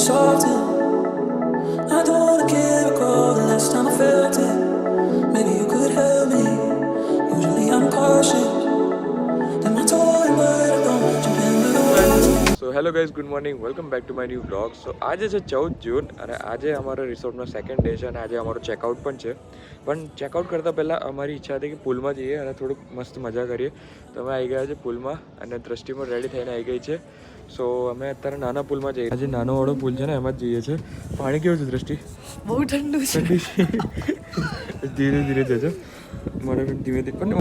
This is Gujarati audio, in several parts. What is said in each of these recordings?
solved it. I don't wanna get recall the last time I felt it. Maybe you could help me. Usually I'm cautious. Then my toy, but I don't jump in the water. So hello guys, good morning, welcome back to my new vlog. So આજે છે 14 જૂન અને આજે અમારા રિસોર્ટનો સેકન્ડ ડે છે અને આજે અમારો ચેકઆઉટ પણ છે. પણ ચેકઆઉટ કરતાં પહેલાં અમારી ઈચ્છા હતી કે પુલમાં જઈએ અને થોડુંક મસ્ત મજા કરીએ. તો અમે આવી ગયા છે પુલમાં અને દ્રષ્ટિ પણ રેડી થઈને આવી ગઈ છે. સો અમે અત્યારે નાના પુલમાં જઈએ. આજે નાનો વાળો પુલ છે ને એમાં જ જઈએ છીએ. પાણી કેવું છે દ્રષ્ટિ? બહુ ઠંડુ છે. ધીરે ધીરે જજો, મારે પણ ધીમે ધીરે. પણ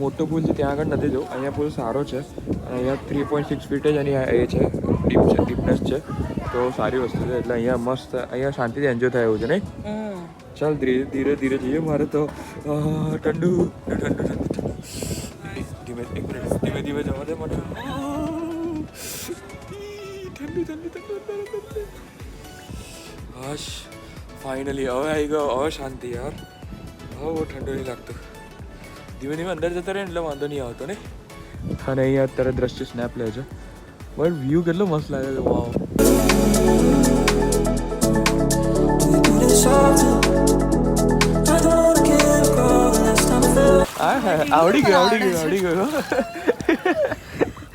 મોટો પુલ છે ત્યાં આગળ નથી જવું. અહીંયા પુલ સારો છે અને અહીંયા 3.6 ફીટ જ એની એ છે, ડીપનેસ છે. તો સારી વસ્તુ છે. એટલે અહીંયા મસ્ત, અહીંયા શાંતિથી એન્જોય થાય એવું છે નહીં? ચાલ ધીરે ધીરે ધીરે જઈએ. મારે તો ઠંડુ ઠંડુ ઠંડુ ધીમે એક મિનિટ ધીમે ધીમે જવા દે મને. ઠંડુ ઠંડુ ઠંડુ. હાશ, ફાઇનલી હવે આવી ગયો. હવે શાંતિ યાર. હવે બહુ ઠંડુ નહીં લાગતું. ધીમે ધીમે અંદર જતા રહે એટલે વાંધો નહીં આવતો ને. અને અહીંયા અત્યારે દ્રશ્ય સ્નેપ લે છે. બટ વ્યૂ કેટલો મસ્ત લાગે છે. વાવ. આવડી ગયો આવડી ગયો આવડી ગયો.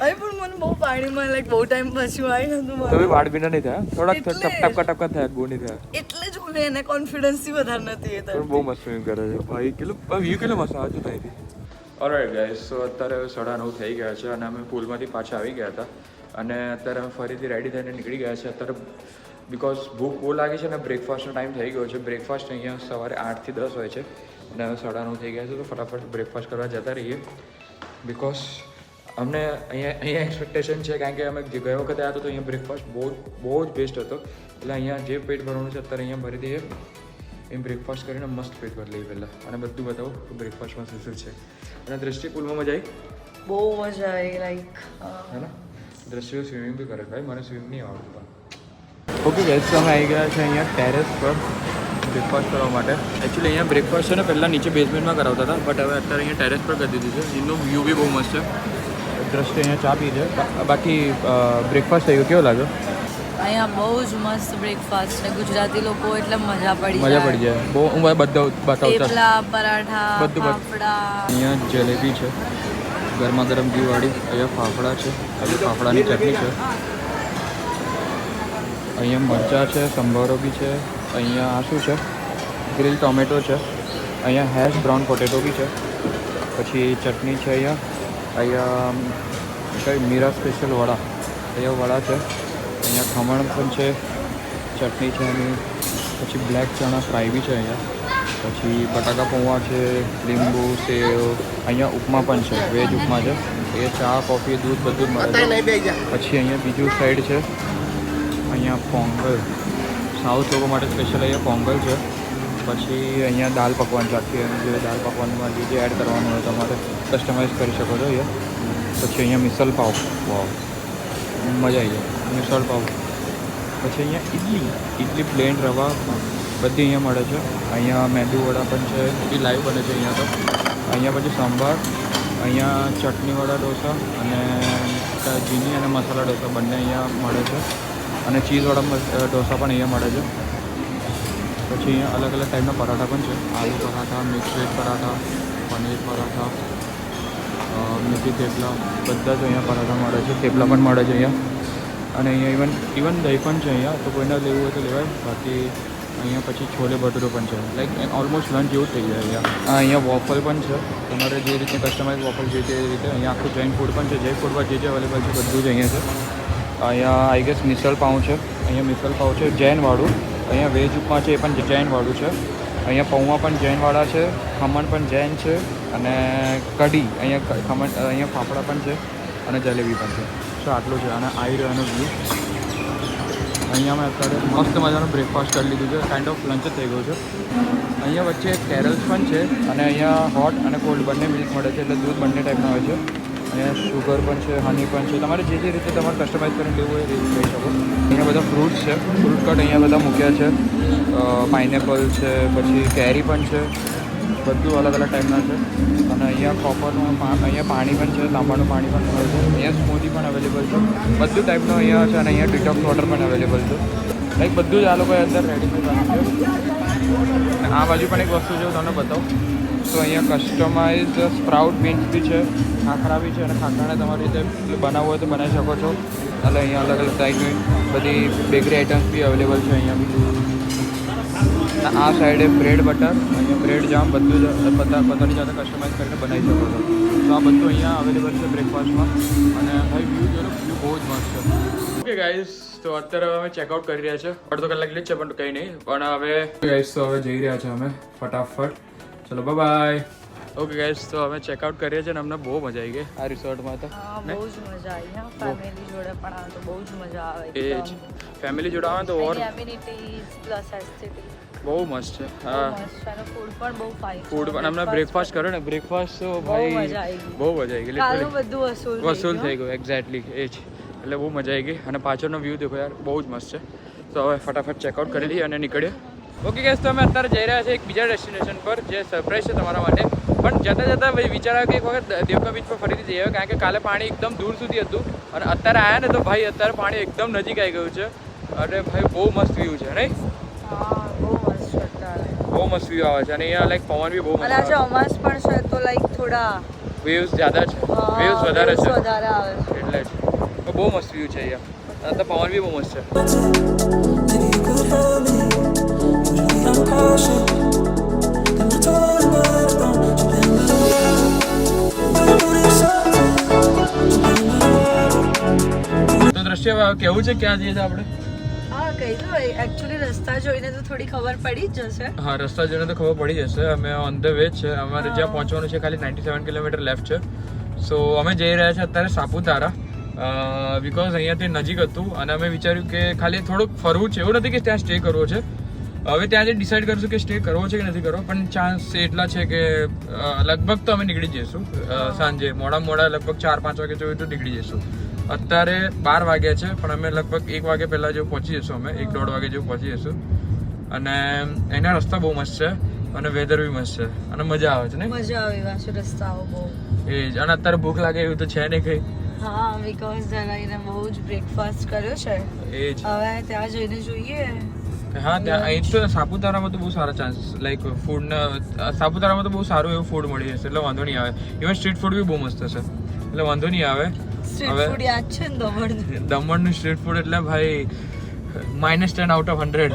અરે પણ મને બહુ પાણીમાં લાઈક બહુ ટાઈમ પછી આવી નતું. તમે વાળ બીના નહીં થયા? થોડાક ટપકા ટપકા થયા, બહુ નહીં થયા. એટલે જ મને એને કોન્ફિડન્સથી વધારે નથી. પણ બહુ મસ્ત સ્વિમિંગ કરે છે ભાઈ. કેટલું વ્યૂ કેટલો મસ્ત આવે છે ત્યાંથી. ઓલરાઈટ ગાઈઝ, સો અત્યારે 9:30 થઈ ગયા છે અને અમે પુલમાંથી પાછા આવી ગયા હતા અને અત્યારે અમે ફરીથી રેડી થઈને નીકળી ગયા છે. અત્યારે બિકોઝ ભૂખ બહુ લાગી છે અને બ્રેકફાસ્ટનો ટાઈમ થઈ ગયો છે. બ્રેકફાસ્ટ અહીંયા સવારે 8 થી 10 હોય છે અને હવે 9:30 થઈ ગયા છે. તો ફટાફટ બ્રેકફાસ્ટ કરવા જતા રહીએ. બિકોઝ અમને અહીંયા એક્સપેક્ટેશન છે, કારણ કે અમે જે ગયો વખતે આવ્યા તો અહીંયા બ્રેકફાસ્ટ બહુ જ બેસ્ટ હતો. એટલે અહીંયા જે પેટ ભરવાનું છે અત્યારે અહીંયા ભરી દઈએ. એમ બ્રેકફાસ્ટ કરીને મસ્ત પેટ ભરી લઈએ પહેલાં અને બધું બતાવું કે બ્રેકફાસ્ટમાં શું શું છે. અને દ્રષ્ટિ પુલમાં મજા આવી? બહુ મજા આવી લાઈક. હે ને? દ્રષ્ટિઓ સ્વિમિંગ બી કરે. ભાઈ મને સ્વિમિંગ નહીં આવડતું પણ. ઓકે ગાઈઝ, અમે આવી ગયા છે અહીંયા ટેરેસ પર બ્રેકફાસ્ટ કરવા માટે. એકચ્યુઅલી અહીંયા બ્રેકફાસ્ટ છે ને પહેલાં નીચે બેઝમેન્ટમાં કરાવતા હતા, બટ હવે અત્યારે અહીંયા ટેરેસ પર કરી દીધું છે. એનું વ્યૂ બી બહુ મસ્ત છે. દ્રષ્ટિ અહીંયા ચા પી છે. બાકી બ્રેકફાસ્ટ થઈ ગયો. કેવો લાગ્યો? અહીંયા બહુ જ મસ્ત બ્રેકફાસ્ટ છે. ગુજરાતી લોકો એટલે મજા પડી જાય. બહુ હું બધું બતાવતા. થેપલા, પરાઠા, બધું ફાફડા. અહીંયા જલેબી છે ગરમા ગરમ ઘીવાળી. અહીંયા ફાફડા છે, અહીંયા ફાફડાની ચટણી છે. અહીંયા મરચાં છે, સંભારો બી છે. અહીંયા આ શું છે? ગ્રીલ ટોમેટો છે. અહીંયા હેશ બ્રાઉન પોટેટો બી છે. પછી ચટણી છે. અહીંયા કઈ મીરા સ્પેશિયલ વડા, અહીંયા વડા છે. અહીંયા ખમણ પણ છે, ચટણી છે એની. પછી બ્લેક ચણા ફ્રાય બી છે અહીંયા. પછી બટાકા પૌવા છે, લીંબુ, સેવ. અહીંયા ઉપમા પણ છે, વેજ ઉપમા છે. એ ચા, કોફી, દૂધ બધું જ મળે છે. પછી અહીંયા બીજું સાઈડ છે, અહીંયા પોંગલ. સાઉથ લોકો માટે સ્પેશિયલ અહીંયા પોંગલ છે. પછી અહીંયા દાલ પકવાન છે. આખી જે દાલ પકવાનમાં જે એડ કરવાનું હોય તમારે કસ્ટમાઇઝ કરી શકો છો અહીંયા. પછી અહીંયા મિસલ પાવ. વાવ, મજા આવી જાય. મિસળ પાવ. પછી અહીંયા ઇડલી પ્લેન રવા બધી અહીંયા મળે છે. અહીંયા મેંદુ વડા પણ છે, એ લાઈવ બને છે અહીંયા. તો અહીંયા પછી સંભાર, અહીંયા ચટણીવાળા ઢોસા અને જીની અને મસાલા ઢોસા બંને અહીંયા મળે છે. અને ચીઝવાળા ઢોસા પણ અહીંયા મળે છે. પછી અહીંયા અલગ અલગ ટાઈપના પરાઠા પણ છે. આલુ પરાઠા, મિક્સ વેજ પરાઠા, પનીર પરાઠા, મેથી થેપલા, બધા જ અહીંયા પરાઠા મળે છે. થેપલા પણ મળે છે અહીંયા. અને અહીંયા ઇવન દહીં પણ છે અહીંયા. તો કોઈને લેવું હોય તો લેવાય. બાકી અહીંયા પછી છોલે ભટુરો પણ છે. લાઈક ઓલમોસ્ટ લંચ જેવું જ થઈ જાય અહીંયા. અહીંયા વોફલ પણ છે. તમારે જે રીતે કસ્ટમાઇઝ વોફલ છે તે રીતે. અહીંયા આખું જૈન ફૂડ પણ છે. જૈન ફૂડમાં જે અવેલેબલ છે બધું જ અહીંયા છે. અહીંયા આઈ ગેસ મિસળ પાઉં છે. અહીંયા મિસળ પાઉં છે જૈનવાળું. અહીંયા વેજ ઉપમા છે, એ પણ જૈનવાળું છે. અહીંયા પૌવા પણ જૈનવાળા છે. ખમણ પણ જૈન છે. અને કઢી, અહીંયા ખમણ, અહીંયા ફાફડા પણ છે અને જલેબી પણ છે. સો આટલું છે. અને આવી રહ્યો એનો વ્યૂ. અહીંયા મેં અત્યારે મસ્ત મજાનું બ્રેકફાસ્ટ કરી લીધું છે. કાઇન્ડ ઓફ લંચ જ થઈ ગયું છે. અહીંયા વચ્ચે કેરલ્સ પણ છે અને અહીંયા હોટ અને કોલ્ડ બંને મિલ્ક મળે છે. એટલે દૂધ બંને ટાઈપના હોય છે. અહીંયા શુગર પણ છે, હની પણ છે. તમારે જે રીતે તમારે કસ્ટમાઇઝ કરીને લેવું હોય એ રીતે લઈ શકો. અહીંયા બધા ફ્રૂટ્સ છે. ફ્રૂટ કટ અહીંયા બધા મૂક્યા છે. પાઇનેપલ છે, પછી કેરી પણ છે. બધું અલગ અલગ ટાઈપના છે. અને અહીંયા કોપરનું અહીંયા પાણી પણ છે, તાંબાનું પાણી પણ મળે છે. અહીંયા સ્મૂધી પણ અવેલેબલ છે. બધું ટાઈપનું અહીંયા છે. અને અહીંયા ડિટોક્સ વોટર પણ અવેલેબલ છે. લાઈક બધું જ આ લોકોએ અંદર રેડી કર્યું છે. અને આ બાજુ પણ એક વસ્તુ છે, તમને બતાવું તો અહીંયા કસ્ટમાઇઝ સ્પ્રાઉટ બીન્સ બી છે, ખાખરા બી છે. અને ખાખરાને તમારી રીતે બનાવવું હોય તો બનાવી શકો છો. એટલે અહીંયા અલગ અલગ ટાઈપની બધી બેકરી આઇટમ્સ બી અવેલેબલ છે અહીંયા બી. અને આ સાઈડે બ્રેડ બટર, અહીંયા બ્રેડ જામ બધું જ પોતાની જાતે કસ્ટમાઇઝ કરીને બનાવી શકો છો. તો આ બધું અહીંયા અવેલેબલ છે બ્રેકફાસ્ટમાં. અને ભાઈ વ્યૂ જોયો, વ્યૂ બહુ જ મસ્ત છે. ઓકે ગાઈઝ, તો અત્યારે અમે ચેકઆઉટ કરી રહ્યા છે. અડધો કલાક લેટ છે પણ કંઈ નહીં. પણ હવે ગાઈઝ તો હવે જઈ રહ્યા છે અમે ફટાફટ. ચલો બાય. ઓકે ગાઈઝ, તો અમે ચેકઆઉટ કરીએ છીએ અને અમને બહુ મજા આવી ગઈ આ રિસોર્ટમાં. તો બહુ જ મજા આવી. હા, ફેમિલી જોડે પણ આવે તો બહુ જ મજા આવે. એ જ ફેમિલી જોડે આવે તો ઓર એમ્યુનિટીઝ પ્લસ એસ્થેટિક બહુ મસ્ત છે. હા, ફૂડ પણ બહુ ફાઇન. ફૂડ પણ અમને બ્રેકફાસ્ટ કર્યો ને, બ્રેકફાસ્ટ તો ભાઈ બહુ મજા આવી ગઈ. કાલનું બધું વસૂલ થઈ ગયું. એક્ઝેક્ટલી એ જ. એટલે બહુ મજા આવી ગઈ. અને પાછળનો વ્યૂ દેખો યાર, બહુ જ મસ્ત છે. તો હવે ફટાફટ ચેકઆઉટ કરી લઈએ અને નીકળીએ. ઓકે ગાઈસ, તો અમે અત્યારે જઈ રહ્યા છીએ એક બીજા ડેસ્ટિનેશન પર, જે સરપ્રાઈઝ છે તમારા માટે. પણ જતાં જતાં વિચાર આવ્યો કે એક વખત દેવકા બીચ પર ફરીથી જઈએ, કારણ કે કાલે પાણી એકદમ દૂર સુધી હતું અને અત્યારે આવ્યા ને તો ભાઈ અત્યારે પાણી એકદમ નજીક આવી ગયું છે. અને ભાઈ બહુ મસ્ત વ્યૂ છે નહીં? બહુ મસ્ત છે અત્યારે. બહુ મસ્ત વ્યૂ આવે છે. અને અહીંયા લાઈક પવન બી બહુ મસ્ત અને આજે અમાસ પણ છે તો લાઈક થોડા વેવ્સ જ્યાદા છે, વેવ્સ વધારે છે વધારે આવે છે એટલે જ. તો બહુ મસ્ત વ્યૂ છે અહીંયા. તો પવન બી બહુ મસ્ત છે. Maybe you could help me. Usually I'm cautious. Then I told him what I don't. તો દ્રશ્ય કેવું છે, ક્યાં જઈએ છીએ આપણે? હા, કહી દો. એકચ્યુઅલી રસ્તા જોઈને તો થોડી ખબર પડી જ જશે. હા, રસ્તા જોઈને તો ખબર પડી જશે. અમે ઓન ધ વે છે. અમારે જ્યાં પહોંચવાનું છે ખાલી 97 કિલોમીટર લેફ્ટ છે. સો અમે જઈ રહ્યા છીએ અત્યારે સાપુતારા. બિકોઝ અહીંયાથી નજીક હતું અને અમે વિચાર્યું કે ખાલી થોડુંક ફરવું છે. એવું નથી કે ત્યાં સ્ટે કરવો છે. હવે ત્યાં જે ડિસાઈડ કરશું કે સ્ટે કરવો છે કે નથી કરવો. પણ ચાન્સ એટલા છે કે લગભગ તો અમે નીકળી જઈશું સાંજે. મોડા લગભગ 4-5 વાગે જોઈએ તો નીકળી જઈશું. અત્યારે 12 વાગ્યા છે પણ અમે લગભગ 1 વાગે પહેલાં જેવું પહોંચી જઈશું. અમે 1-1.5 વાગે જેવું પહોંચી જઈશું. અને એના રસ્તા બહુ મસ્ત છે અને વેધર બી મસ્ત છે અને મજા આવે છે ને? મજા આવે એવા છે રસ્તાઓ બહુ. એ જ. અને અત્યારે ભૂખ લાગે એવું તો છે નહીં કંઈ. હા, બીકોઝ જલાઈને બહુ જ બ્રેકફાસ્ટ કર્યો છે. એ જ. હવે ત્યાં જઈને જોઈએ. હા, ત્યાં અહીં તો સાપુતારામાં તો બહુ સારા ચાન્સ લાઈક ફૂડના. સાપુતારામાં તો બહુ સારું એવું ફૂડ મળી જશે એટલે વાંધો નહીં આવે. ઇવન સ્ટ્રીટ ફૂડ બી બહુ મસ્ત હશે એટલે વાંધો નહીં આવે. સ્ટ્રીટ ફૂડ યાદ છે ને દમણનું સ્ટ્રીટ ફૂડ એટલે ભાઈ -10 આઉટ ઓફ 100.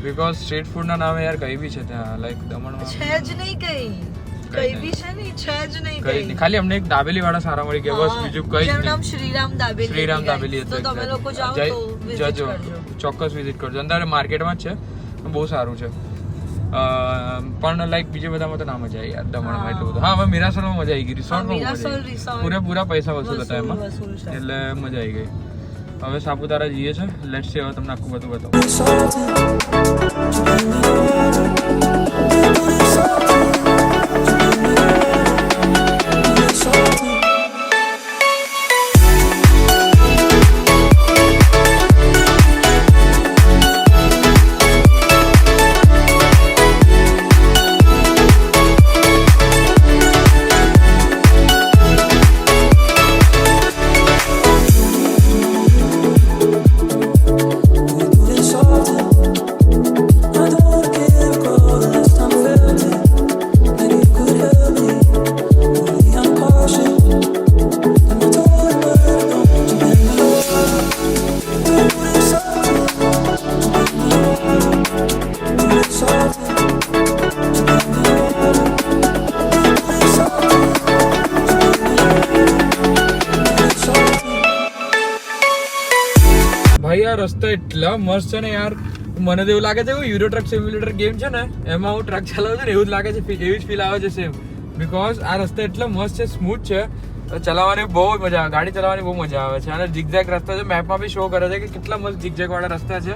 બિકોઝ સ્ટ્રીટ ફૂડના નામે યાર કઈ બી છે ત્યાં લાઈક દમણમાં છે જ નહીં કઈ બી છે નહીં, છે જ નહીં કઈ. ખાલી અમને એક દાબેલી વાળા સારા મળી ગયા બસ, બીજું કઈ જ જેનું નહીં. નામ શ્રીરામ દાબેલી હતું. તો તમે લોકો જાઓ તો વિઝિટ જજો, કરજો. ચોક્કસ વિઝિટ કરજો. અંદર માર્કેટમાં જ છે, બહુ સારું છે. પણ લાઈક બીજા બધામાં તો ના મજા આવી યાર દમણમાં એટલું બધું. હા, હવે મીરાસોલમાં મજા આવી ગઈ. રિસોર્ટમાં પૂરેપૂરા પૈસા વસૂલ હતા એમાં એટલે મજા આવી ગઈ. હવે સાપુતારા જઈએ છે. લેટ્સ સી, હવે તમને આખું બધું બતાવું. ભાઈ આ રસ્તા એટલા મસ્ત છે ને યાર. મને તો એવું લાગે છે યુરો ટ્રક સિમ્યુલેટર ગેમ છે ને એમાં હું ટ્રક ચલાવું છું ને એવું જ લાગે છે. એવી જ ફીલ આવે છે સેમ. બિકોઝ આ રસ્તા એટલો મસ્ત છે, સ્મૂથ છે, ચલાવવાની બહુ મજા આવે. ગાડી ચલાવવાની બહુ મજા આવે છે. અને ઝિગઝેગ રસ્તા છે, મેપમાં બી શો કરે છે કે કેટલા મસ્ત ઝિગઝેગ વાળા રસ્તા છે.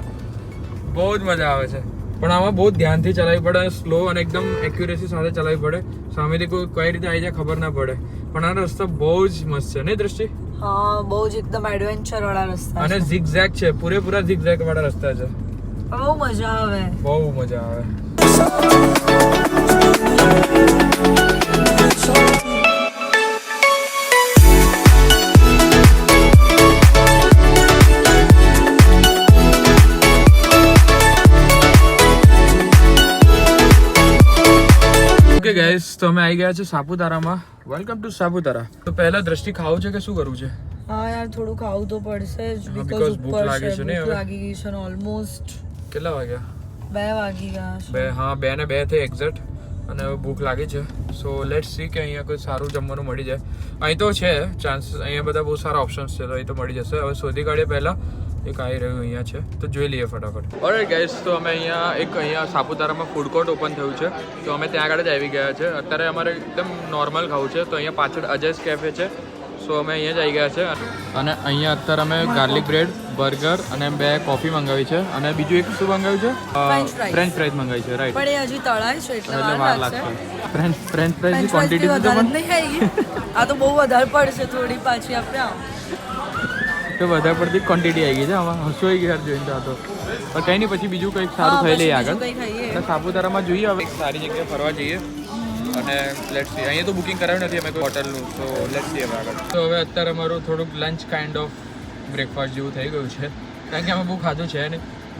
બહુ જ મજા આવે છે. પણ આમાં બહુ ધ્યાનથી ચલાવવી પડે, સ્લો અને એકદમ એક્યુરેસી સાથે ચલાવવી પડે. સામેથી કોઈ કઈ રીતે આવી જાય ખબર ના પડે. પણ આ રસ્તા બહુ જ મસ્ત છે નહીં દ્રષ્ટિ? હા, બહુ જ એકદમ એડવેન્ચર વાળા રસ્તા અને ઝિગઝેગ છે, પૂરેપૂરા ઝિગઝેગ વાળા રસ્તા છે. બહુ મજા આવે. બહુ મજા આવે. salty. ઓકે ગાઈસ, તો અમે આવી ગયા છે સાપુતારામાં. Welcome to Saputara. તો પહેલા દ્રષ્ટિ ખાવું છે કે શું કરવું છે? હા યાર, થોડું ખાવું તો પડશે જ because ભૂખ લાગી છે ને હવે. લાગી ગઈ છે ઓલમોસ્ટ. કેટલા વાગ્યા? 2 વાગી ગયા છે. 2, હા 2 ને 2 થઈ એક્ઝેક્ટ. અને હવે ભૂખ લાગી છે. સો લેટ્સ સી કે અહીંયા કોઈ સારું જમવાનું મળી જાય. અહીં તો છે ચાન્સીસ, અહીંયા બધા બહુ સારા ઓપ્શન્સ છે, તો અહીં તો મળી જશે. હવે શોધી કાઢીએ પહેલાં. એક આવી રહ્યું અહીંયા છે, તો જોઈ લઈએ ફટાફટ. ઓલરાઈટ ગાઈસ, તો અમે અહીંયા સાપુતારામાં ફૂડ કોર્ટ ઓપન થયું છે, તો અમે ત્યાં આગળ જ આવી ગયા છે. અત્યારે અમારે એકદમ નોર્મલ ખાવું છે, તો અહીંયા પાછળ અજયસ કેફે છે, સો અમે અહીંયા જ આવી ગયા છે. અને અહીંયા અત્યારે અમે ગાર્લિક બ્રેડ, બર્ગર અને 2 કોફી મંગાવી છે. અને બીજું એક શું મંગાવ્યું છે? ફ્રેન્ચ ફ્રાઈઝ મંગાવી છે, રાઈટ. પણ એ હજી તળાય છે એટલે વાર લાગશે. ફ્રેન્ચ ફ્રાઈઝની ક્વોન્ટિટી તો નહીં આવી. આ તો બહુ વધારે પડશે, થોડી પાછી આપણે તો વધારે પડતી ક્વોન્ટિટી આવી ગઈ છે. આમાં હસવાઈ ગયા જોઈને તો. આ તો પણ કંઈ નહીં, પછી બીજું કંઈક સારું ખાઈ લઈએ આગળ. એટલે સાપુતારામાં જોઈએ હવે એક સારી જગ્યાએ ફરવા જઈએ. અને લેટ્સ સી, અહીંયા તો બુકિંગ કરાવ્યું નથી અમે કોઈ હોટલનું, તો લેટ્સ સી હવે આગળ. તો હવે અત્યારે અમારું થોડુંક લંચ કાઇન્ડ ઓફ બ્રેકફાસ્ટ જેવું થઈ ગયું છે, કારણ કે અમે બહુ ખાધું છે ને,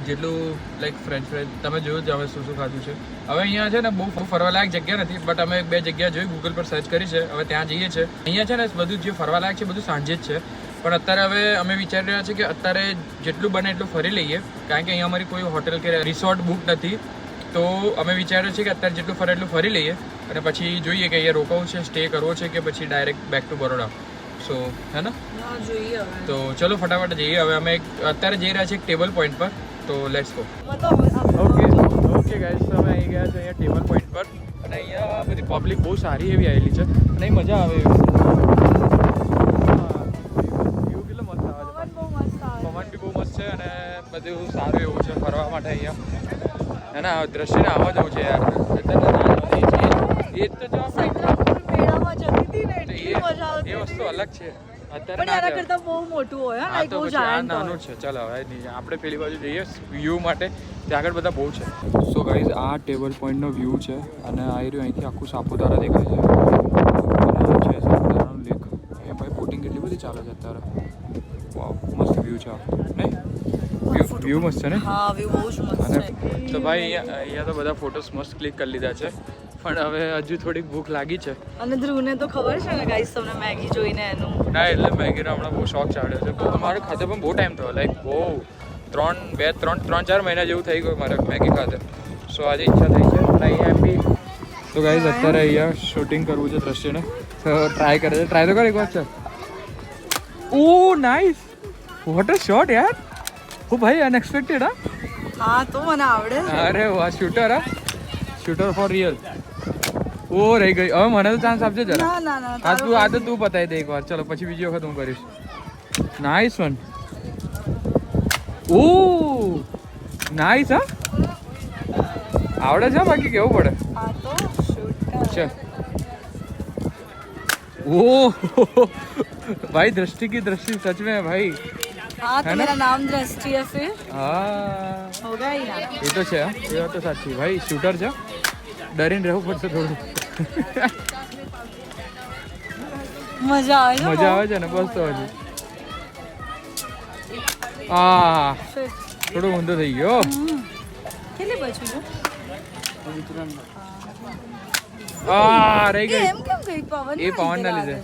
જેટલું લાઈક ફ્રેન્ચ ફ્રાઈઝ તમે જોયું જ હવે શું ખાધું છે. હવે અહીંયા છે ને બહુ ફરવાલાયક જગ્યા નથી, બટ અમે 2 જગ્યા જોઈ, ગૂગલ પર સર્ચ કરી છે, હવે ત્યાં જઈએ છીએ. અહીંયા છે ને બધું જે ફરવાલાયક છે બધું સાંજે જ છે, પણ અત્યારે હવે અમે વિચારી રહ્યા છીએ કે અત્યારે જેટલું બને એટલું ફરી લઈએ, કારણ કે અહીંયા અમારી કોઈ હોટલ કે રિસોર્ટ બુક નથી. તો અમે વિચાર્યું છે કે અત્યારે જેટલું ફરે એટલું ફરી લઈએ, અને પછી જોઈએ કે અહીંયા રોકાવું છે, સ્ટે કરવો છે કે પછી ડાયરેક્ટ બેક ટુ બરોડા. સો હે ને, તો ચલો ફટાફટ જઈએ. હવે અમે અત્યારે જઈ રહ્યા છીએ એક ટેબલ પોઈન્ટ પર, તો લેટ્સ ગો. ઓકે ગાઈસ, અમે આવી ગયા છે અહીંયા ટેબલ પોઈન્ટ પર, અને અહીંયા બધી પબ્લિક બહુ સારી એવી આવેલી છે, અને અહીં મજા આવે એવી. પવન બી બહુ મસ્ત છે, અને બધું સારું એવું છે ફરવા માટે અહીંયા. હે ને, દ્રશ્યને આવવા જવું છે યાર. એ જ તો જો એ વસ્તુ અલગ છે. અત્યારે નાનું છે. ચાલો હવે આપણે પેલી બાજુ જઈએ વ્યૂ માટે, ત્યાં આગળ બધા બહુ છે. સો ગાઈઝ, આ ટેબલ પોઈન્ટનો વ્યૂ છે, અને આવી રહ્યું અહીંથી આખું સાપુતારા દેખાય છે. છે સાપુતારાનું લેક. એ ભાઈ બોટિંગ કેટલી બધી ચાલે છે અત્યારે. વાવ, મસ્ત વ્યૂ છે નહીં? વ્યૂ મસ્ત છે ને? હા, વ્યૂ બહુ જ મસ્ત છે. તો ભાઈ અહીંયા તો બધા ફોટોસ મસ્ત ક્લિક કરી લીધા છે, પણ હવે હજુ થોડીક ભૂખ લાગી છે. અને ધ્રુવને તો ખબર છે ને ગાઈસ, તમને મેગી જોઈને એનું. ના, એટલે મેગીનો હમણાં બહુ શોખ ચાલ્યો છે. મારે ખાતે પણ બહુ ટાઈમ થયો, લાઈક બહુ 3-4 મહિના જેવું થઈ ગયું મારે મેગી ખાતે. સો આજે ઈચ્છા થઈ છે, અને અહીંયા એમ બી. તો ગાઈઝ, અત્યારે અહીંયા શૂટિંગ કરવું છે દ્રશ્યને, તો ટ્રાય કરે છે. ટ્રાય તો કર એક વાર. ચાલ. ઓ નાઇસ, વોટ અ શોટ યાર. ઓ ભાઈ, અનએક્સપેક્ટેડ. હા, તો મને આવડે. અરે વાહ, શૂટર. Shooter for real. ઓ રહી ગઈ. હવે મને તો ચાન્સ આપજો જરા. ના આ તો તું બતાવી દે એકવાર. ચલો પછી બીજી વખત હું કરીશ. Nice one. Oh nice. હા, આવડે છે, બાકી કેવું પડે. હા, તો શૂટર. ચલ. ओ भाई, दृष्टि की दृष्टि सच में भाई. हाँ, तो मेरा नाम दृष्टि है फिर. हाँ, होगा ही ना. ये तो છે. એ તો સાચી ભાઈ. શૂટર છે, ડરીને રહેવું પડશે થોડું. મજા આવે છે. મજા આવે છે ને, બસ તો હજી. હા, થોડું ઊંધો થઈ ગયો. કેટલી બચ્યું છે? આ રહી ગઈ. એમ કેમ ગઈ? પવન એ પવનના લીધે.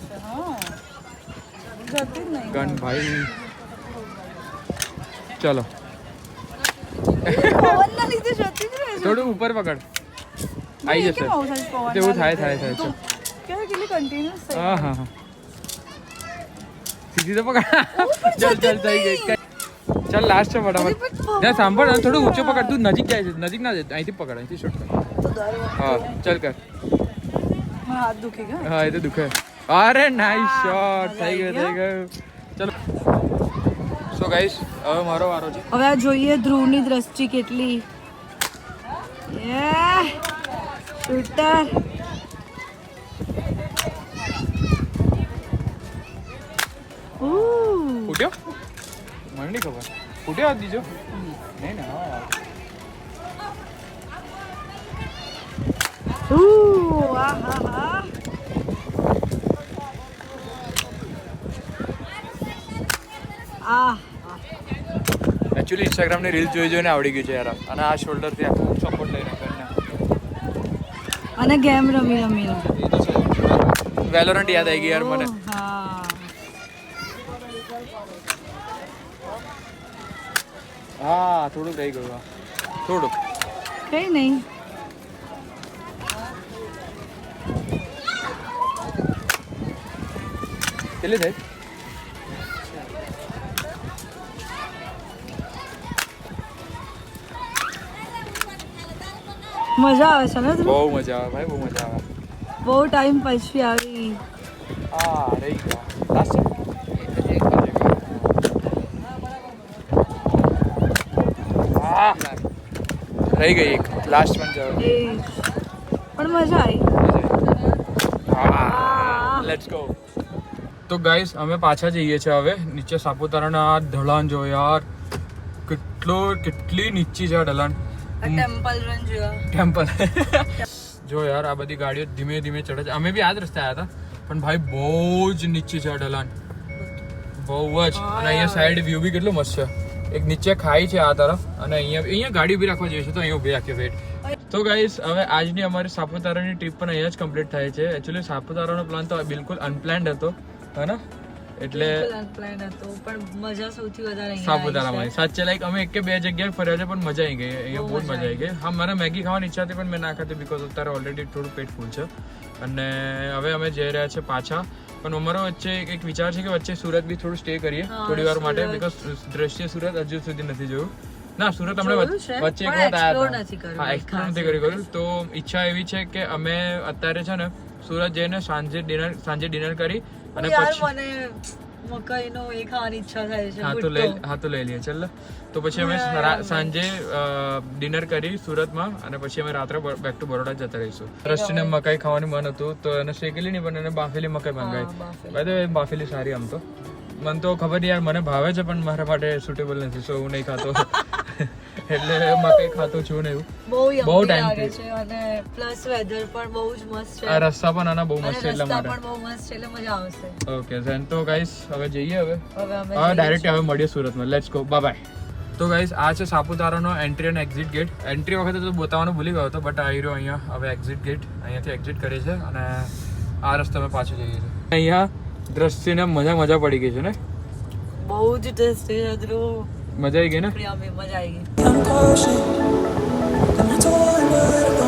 જતી જ નહીં. ગન ભાઈ. ચલો, પવનના લીધે જતી જ રહે છે. થોડું ઉપર પકડ, આવી જશે. તેવું થાય. ચલ. કેટલી કન્ટિન્યુઅસ છે. હા હા હા, સીધી તો પકડ. ચલ થઈ ગઈ. ચાલ લાસ્ટ છે ફટાફટ. ત્યાં સાંભળ, થોડું ઊંચો પકડ. તું નજીક જાય છે, નજીક ના જાય. અહીંથી પકડ, અહીંથી શૂટ કર. હા ચાલ કર. હાથ દુખી ગયા. હા, એ તો દુખે. અરે નાઇસ શોટ. થઈ ગયું. ચલો. સો ગાઈસ, હવે મારો વારો છે. હવે આ જોઈએ ધ્રુવની દ્રષ્ટિ કેટલી. શૂટર. ફૂટ્યો? મને નહીં ખબર. ફૂટ્યો હાથ દીજો? નહીં ને. હા, એકચ્યુઅલી ઇન્સ્ટાગ્રામની રીલ જોઈને આવડી ગયું છે યાર અને આ શોલ્ડરથી આખું સપોર્ટ લઈને કરીને અને ગેમ રમીને એ તો છે વેલોરન્ટ યાદ આવી ગઈ યાર મને હા હા થોડુંક રહી ગયું થોડુંક કઈ નહીં કેટલી થઈ મજા આવે છે ને બહુ મજા આવે ભાઈ બહુ મજા આવે બહુ ટાઈમ પછી આવી હા રહી ગયા લાસ્ટ રહી ગઈ એક લાસ્ટ વન જાવ પણ મજા આવી લેટ્સ ગો તો ગાઈસ અમે પાછા જઈએ છીએ હવે નીચે સાપુતારાના આ ઢલાન જો યાર કેટલી નીચી છે આ ઢલાન ટેમ્પલ રન જેવા ટેમ્પલ જો યાર આ બધી ગાડીઓ ધીમે ધીમે ચડે છે અમે બી આ જ રસ્તે આવ્યા હતા પણ ભાઈ બહુ જ નીચી છે આ ઢલાન બહુ જ અને અહીંયા સાઈડ વ્યૂ બી કેટલું મસ્ત છે એક નીચે ખાઈ છે આ તરફ અને અહીંયા ગાડી ઉભી રાખવા જઈએ છીએ તો અહીંયા ઉભી રાખીએ વેટ તો ગાઈસ હવે આજની અમારી સાપુતારાની ટ્રીપ પણ અહીંયા જ કમ્પ્લીટ થાય છે એકચ્યુઅલી સાપુતારાનો પ્લાન તો બિલકુલ અનપ્લાન્ડ હતો હે ને એટલે સાપુતારામાં સાચે લાઈક અમે એક કે બે જગ્યાએ ફર્યા છે પણ મજા આવી ગઈ અહીંયા બહુ મજા આવી ગઈ હા મારે મેગી ખાવાની ઈચ્છા હતી પણ મેં ના ખાધી બીકોઝ અત્યારે ઓલરેડી થોડું પેટ ફૂલ છે અને હવે અમે જઈ રહ્યા છીએ પાછા પણ અમારો વચ્ચે એક વિચાર છે કે વચ્ચે સુરત બી થોડું સ્ટે કરીએ થોડી વાર માટે બીકોઝ દ્રશ્ય સુરત હજુ સુધી નથી જોયું ના સુરત આપણે વચ્ચે એક વખત આવ્યા હતા હા એક્સપ્લોર નથી કર્યું તો ઈચ્છા એવી છે કે અમે અત્યારે છે ને સુરત જઈને સાંજે ડિનર કરી અને પછી મકાઈનો એ ખાવાની ઈચ્છા થાય છે હા તો લઈ લઈએ ચાલ તો પછી અમે સાંજે ડિનર કરી સુરતમાં અને પછી અમે રાત્રે બેક ટુ બરોડા જતા રહીશું રસ્તીને મકાઈ ખાવાનું મન હતું તો એને શેકેલી નહીં પણ એને બાફેલી મકાઈ મંગાવી ભાઈ તો બાફેલી સારી આમ તો મને તો ખબર નહીં યાર મને ભાવે છે પણ મારા માટે સુટેબલ નથી સો હું નહીં ખાતો એટલે મકાઈ ખાતો છું ને એવું બહુ ટાઈમ છે અને પ્લસ વેધર પણ બહુ જ મસ્ત છે આ રસ્તા પણ આના બહુ મસ્ત છે એટલા માટે પણ બહુ મસ્ત છે એટલે મજા આવશે ઓકે ધેન તો ગાઈસ હવે જઈએ હવે ડાયરેક્ટ હવે મળીએ સુરતમાં લેટ્સ ગો બાય બાય તો ગાઈસ આ છે સાપુતારાનો એન્ટ્રી અને એક્ઝિટ ગેટ એન્ટ્રી વખતે તો બતાવવાનું ભૂલી ગયો હતો બટ આવી રહ્યો અહીંયા હવે એક્ઝિટ ગેટ અહીંયાથી એક્ઝિટ કરીએ છીએ અને આ રસ્તે અમે પાછું જઈએ છીએ અહીંયા દ્રશ્યને મજા પડી ગઈ છે ને બહુ જ ટેસ્ટી છે ધ્રુવ મજા આવી ગઈ ને મજા આવી ગઈ I'm cautious, then I told him where to go.